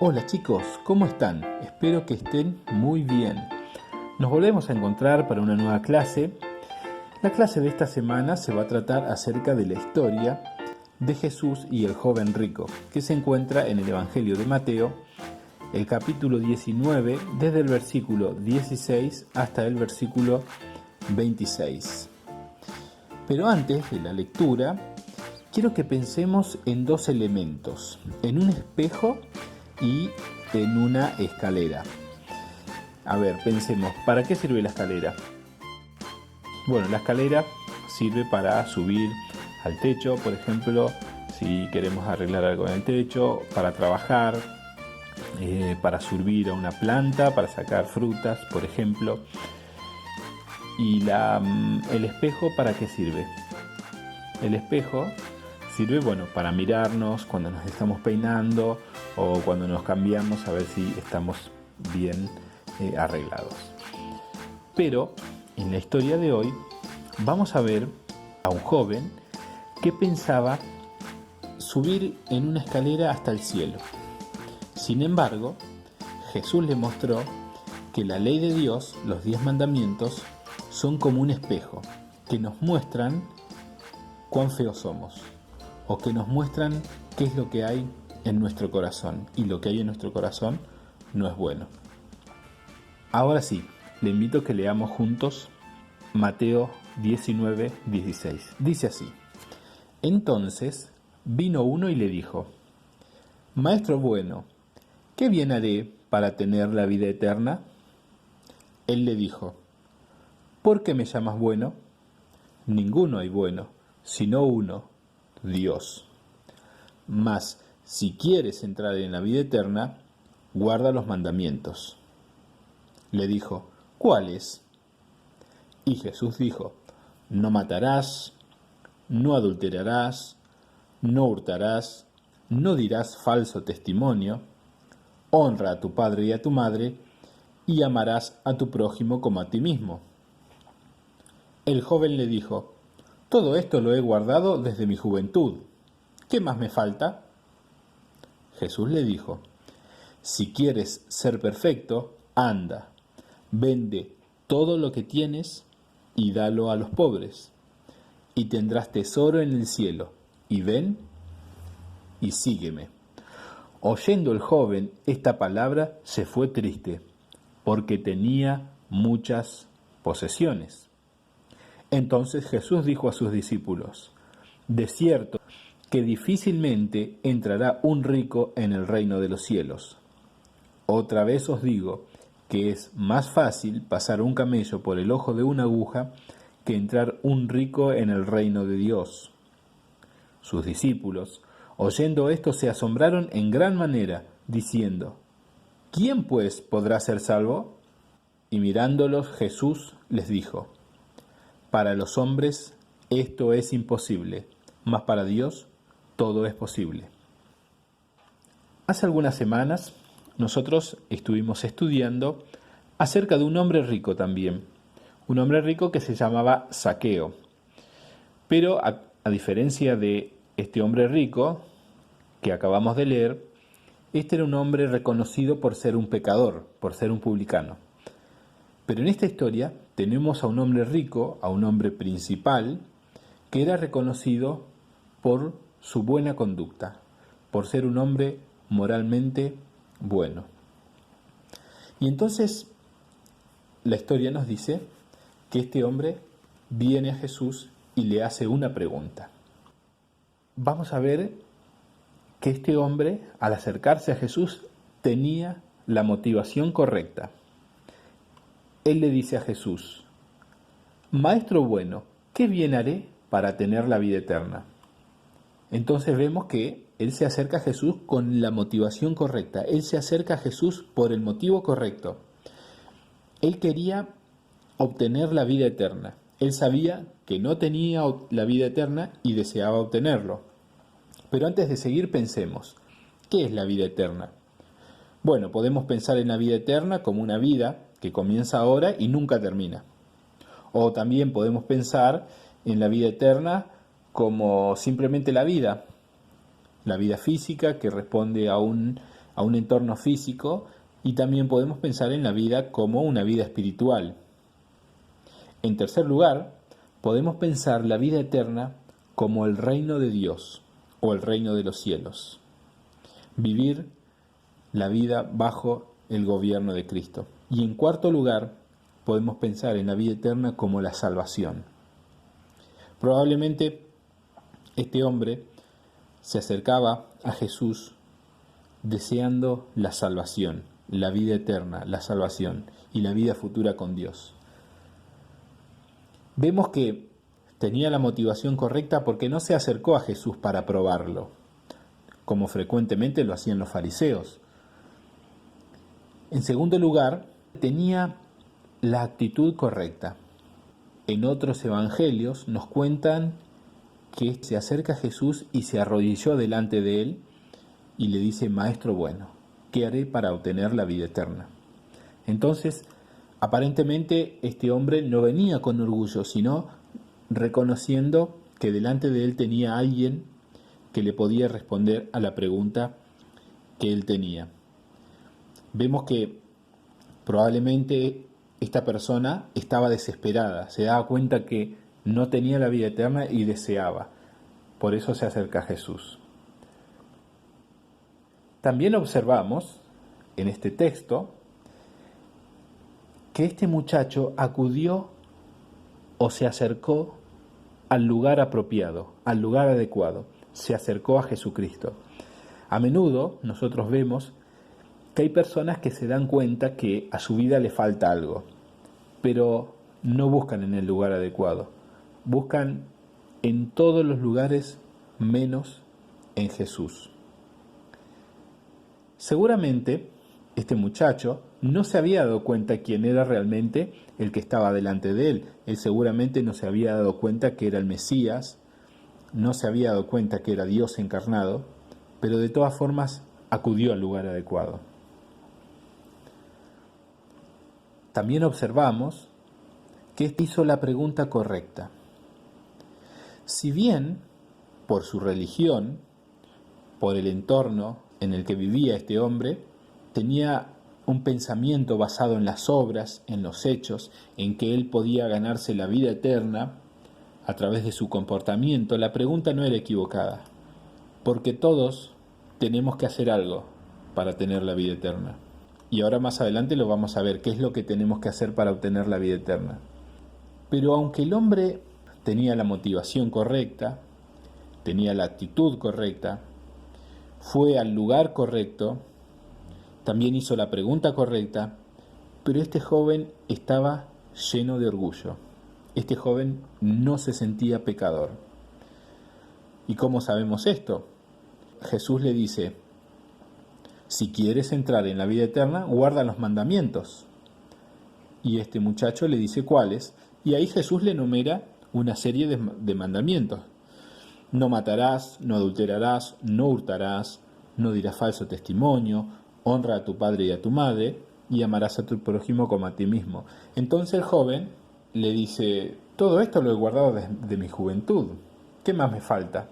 Hola chicos, ¿cómo están? Espero que estén muy bien. Nos volvemos a encontrar para una nueva clase. La clase de esta semana se va a tratar acerca de la historia de Jesús y el joven rico, que se encuentra en el Evangelio de Mateo, el capítulo 19, desde el versículo 16 hasta el versículo 26. Pero antes de la lectura, quiero que pensemos en dos elementos, en un espejo y en una escalera. A ver, pensemos, ¿para qué sirve la escalera? Bueno, la escalera sirve para subir al techo, por ejemplo, si queremos arreglar algo en el techo, para trabajar, para subir a una planta, para sacar frutas, por ejemplo. ¿Y el espejo para qué sirve? El espejo sirve, para mirarnos cuando nos estamos peinando o cuando nos cambiamos a ver si estamos bien arreglados. Pero en la historia de hoy vamos a ver a un joven que pensaba subir en una escalera hasta el cielo. Sin embargo, Jesús le mostró que la ley de Dios, los 10 mandamientos, son como un espejo que nos muestran cuán feos somos, o que nos muestran qué es lo que hay en nuestro corazón, y lo que hay en nuestro corazón no es bueno. Ahora sí, le invito a que leamos juntos Mateo 19, 16. Dice así: Entonces vino uno y le dijo: Maestro bueno, ¿qué bien haré para tener la vida eterna? Él le dijo: ¿Por qué me llamas bueno? Ninguno hay bueno, sino uno, Dios. Mas, si quieres entrar en la vida eterna, guarda los mandamientos. Le dijo: ¿Cuáles? Y Jesús dijo: No matarás, no adulterarás, no hurtarás, no dirás falso testimonio, honra a tu padre y a tu madre, y amarás a tu prójimo como a ti mismo. El joven le dijo: Todo esto lo he guardado desde mi juventud. ¿Qué más me falta? Jesús le dijo: Si quieres ser perfecto, anda, vende todo lo que tienes y dalo a los pobres, y tendrás tesoro en el cielo, y ven y sígueme. Oyendo el joven esta palabra, se fue triste, porque tenía muchas posesiones. Entonces Jesús dijo a sus discípulos: De cierto que difícilmente entrará un rico en el reino de los cielos. Otra vez os digo que es más fácil pasar un camello por el ojo de una aguja que entrar un rico en el reino de Dios. Sus discípulos, oyendo esto, se asombraron en gran manera, diciendo: ¿Quién pues podrá ser salvo? Y mirándolos, Jesús les dijo: Para los hombres esto es imposible, mas para Dios todo es posible. Hace algunas semanas nosotros estuvimos estudiando acerca de un hombre rico también, un hombre rico que se llamaba Zaqueo. Pero a diferencia de este hombre rico que acabamos de leer, este era un hombre reconocido por ser un pecador, por ser un publicano. Pero en esta historia tenemos a un hombre rico, a un hombre principal, que era reconocido por su buena conducta, por ser un hombre moralmente bueno. Y entonces la historia nos dice que este hombre viene a Jesús y le hace una pregunta. Vamos a ver que este hombre, al acercarse a Jesús, tenía la motivación correcta. Él le dice a Jesús: Maestro bueno, ¿qué bien haré para tener la vida eterna? Entonces vemos que él se acerca a Jesús con la motivación correcta. Él se acerca a Jesús por el motivo correcto. Él quería obtener la vida eterna. Él sabía que no tenía la vida eterna y deseaba obtenerlo. Pero antes de seguir, pensemos: ¿qué es la vida eterna? Bueno, podemos pensar en la vida eterna como una vida que comienza ahora y nunca termina. O también podemos pensar en la vida eterna como simplemente la vida física que responde a un a un entorno físico, y también podemos pensar en la vida como una vida espiritual. En tercer lugar, podemos pensar la vida eterna como el reino de Dios o el reino de los cielos. Vivir la vida bajo el gobierno de Cristo. Y en cuarto lugar, podemos pensar en la vida eterna como la salvación. Probablemente este hombre se acercaba a Jesús deseando la salvación, la vida eterna, la salvación y la vida futura con Dios. Vemos que tenía la motivación correcta porque no se acercó a Jesús para probarlo, como frecuentemente lo hacían los fariseos. En segundo lugar, tenía la actitud correcta. En otros evangelios nos cuentan que se acerca a Jesús y se arrodilló delante de él y le dice: Maestro bueno, ¿qué haré para obtener la vida eterna? Entonces, aparentemente este hombre no venía con orgullo, sino reconociendo que delante de él tenía alguien que le podía responder a la pregunta que él tenía. Vemos que probablemente esta persona estaba desesperada, se daba cuenta que no tenía la vida eterna y deseaba. Por eso se acerca a Jesús. También observamos en este texto que este muchacho acudió o se acercó al lugar apropiado, al lugar adecuado. Se acercó a Jesucristo. A menudo nosotros vemos que hay personas que se dan cuenta que a su vida le falta algo, pero no buscan en el lugar adecuado. Buscan en todos los lugares menos en Jesús. Seguramente este muchacho no se había dado cuenta quién era realmente el que estaba delante de él. Él seguramente no se había dado cuenta que era el Mesías, no se había dado cuenta que era Dios encarnado, pero de todas formas acudió al lugar adecuado. También observamos que hizo la pregunta correcta. Si bien, por su religión, por el entorno en el que vivía este hombre, tenía un pensamiento basado en las obras, en los hechos, en que él podía ganarse la vida eterna a través de su comportamiento, la pregunta no era equivocada, porque todos tenemos que hacer algo para tener la vida eterna. Y ahora más adelante lo vamos a ver, qué es lo que tenemos que hacer para obtener la vida eterna. Pero aunque el hombre tenía la motivación correcta, tenía la actitud correcta, fue al lugar correcto, también hizo la pregunta correcta, pero este joven estaba lleno de orgullo. Este joven no se sentía pecador. ¿Y cómo sabemos esto? Jesús le dice: si quieres entrar en la vida eterna, guarda los mandamientos. Y este muchacho le dice cuáles, y ahí Jesús le enumera una serie de mandamientos. No matarás, no adulterarás, no hurtarás, no dirás falso testimonio, honra a tu padre y a tu madre, y amarás a tu prójimo como a ti mismo. Entonces el joven le dice: todo esto lo he guardado desde mi juventud, ¿qué más me falta?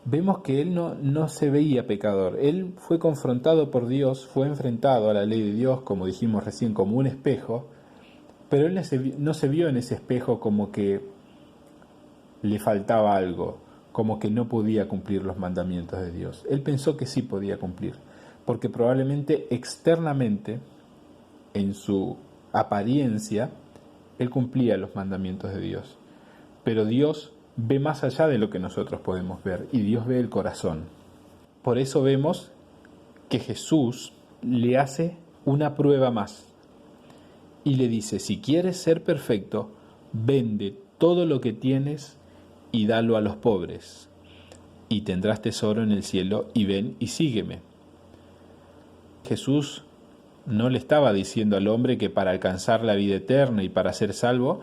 Vemos que él no se veía pecador. Él fue confrontado por Dios, fue enfrentado a la ley de Dios, como dijimos recién, como un espejo, pero él no se vio en ese espejo como que le faltaba algo, como que no podía cumplir los mandamientos de Dios. Él pensó que sí podía cumplir, porque probablemente externamente, en su apariencia, él cumplía los mandamientos de Dios. Pero Dios ve más allá de lo que nosotros podemos ver, y Dios ve el corazón. Por eso vemos que Jesús le hace una prueba más y le dice: si quieres ser perfecto, vende todo lo que tienes y dalo a los pobres, y tendrás tesoro en el cielo, y ven y sígueme. Jesús no le estaba diciendo al hombre que para alcanzar la vida eterna y para ser salvo,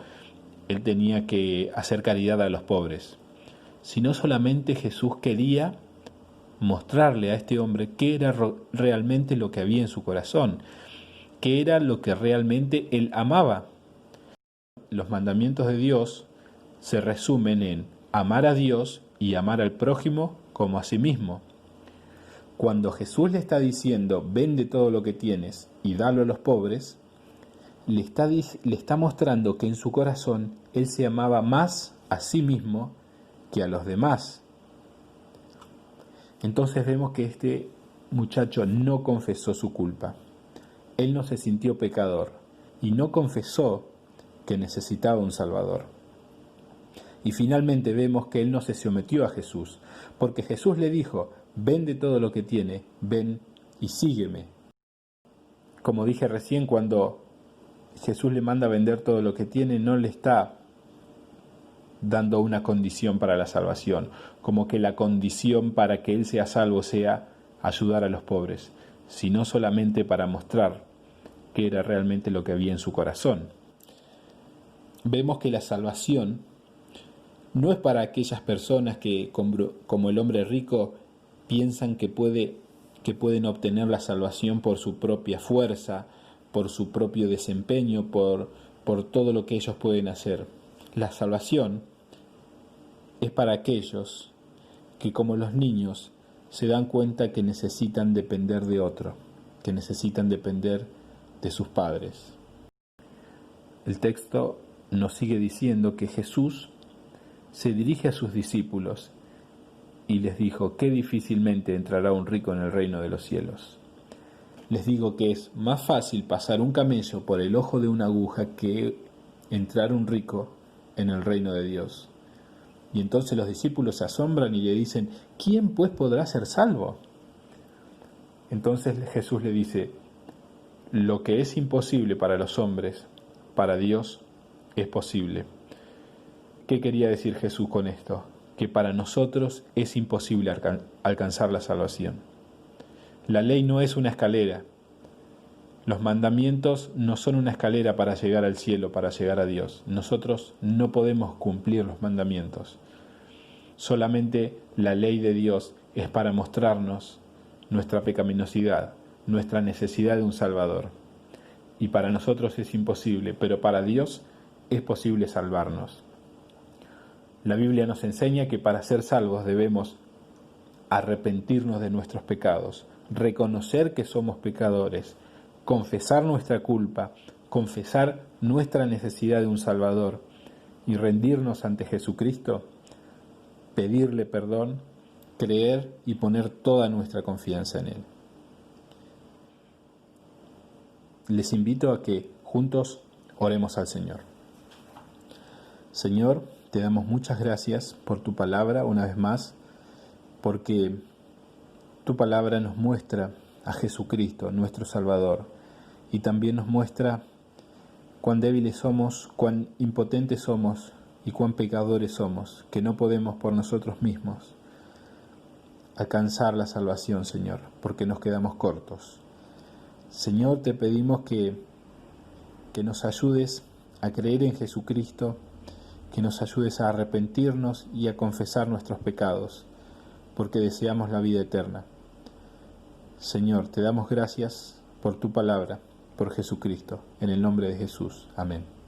él tenía que hacer caridad a los pobres, sino solamente Jesús quería mostrarle a este hombre qué era realmente lo que había en su corazón, qué era lo que realmente él amaba. Los mandamientos de Dios se resumen en amar a Dios y amar al prójimo como a sí mismo. Cuando Jesús le está diciendo, vende todo lo que tienes y dalo a los pobres, le está mostrando que en su corazón él se amaba más a sí mismo que a los demás. Entonces vemos que este muchacho no confesó su culpa. Él no se sintió pecador y no confesó que necesitaba un Salvador. Y finalmente vemos que él no se sometió a Jesús, porque Jesús le dijo, vende todo lo que tiene, ven y sígueme. Como dije recién, cuando Jesús le manda a vender todo lo que tiene, no le está dando una condición para la salvación, como que la condición para que él sea salvo sea ayudar a los pobres, sino solamente para mostrar que era realmente lo que había en su corazón. Vemos que la salvación no es para aquellas personas que, como el hombre rico, piensan que pueden obtener la salvación por su propia fuerza, por su propio desempeño, por todo lo que ellos pueden hacer. La salvación es para aquellos que, como los niños, se dan cuenta que necesitan depender de otro, que necesitan depender de sus padres. El texto nos sigue diciendo que Jesús se dirige a sus discípulos y les dijo, qué difícilmente entrará un rico en el reino de los cielos. Les digo que es más fácil pasar un camello por el ojo de una aguja que entrar un rico en el reino de Dios. Y entonces los discípulos se asombran y le dicen, ¿quién pues podrá ser salvo? Entonces Jesús le dice, lo que es imposible para los hombres, para Dios es posible. ¿Qué quería decir Jesús con esto? Que para nosotros es imposible alcanzar la salvación. La ley no es una escalera. Los mandamientos no son una escalera para llegar al cielo, para llegar a Dios. Nosotros no podemos cumplir los mandamientos. Solamente la ley de Dios es para mostrarnos nuestra pecaminosidad, nuestra necesidad de un Salvador. Y para nosotros es imposible, pero para Dios es posible salvarnos. La Biblia nos enseña que para ser salvos debemos arrepentirnos de nuestros pecados, reconocer que somos pecadores, confesar nuestra culpa, confesar nuestra necesidad de un Salvador y rendirnos ante Jesucristo, pedirle perdón, creer y poner toda nuestra confianza en Él. Les invito a que juntos oremos al Señor. Señor, te damos muchas gracias por tu palabra una vez más, porque tu palabra nos muestra a Jesucristo, nuestro Salvador, y también nos muestra cuán débiles somos, cuán impotentes somos y cuán pecadores somos, que no podemos por nosotros mismos alcanzar la salvación, Señor, porque nos quedamos cortos. Señor, te pedimos que nos ayudes a creer en Jesucristo, que nos ayudes a arrepentirnos y a confesar nuestros pecados, porque deseamos la vida eterna. Señor, te damos gracias por tu palabra, por Jesucristo, en el nombre de Jesús. Amén.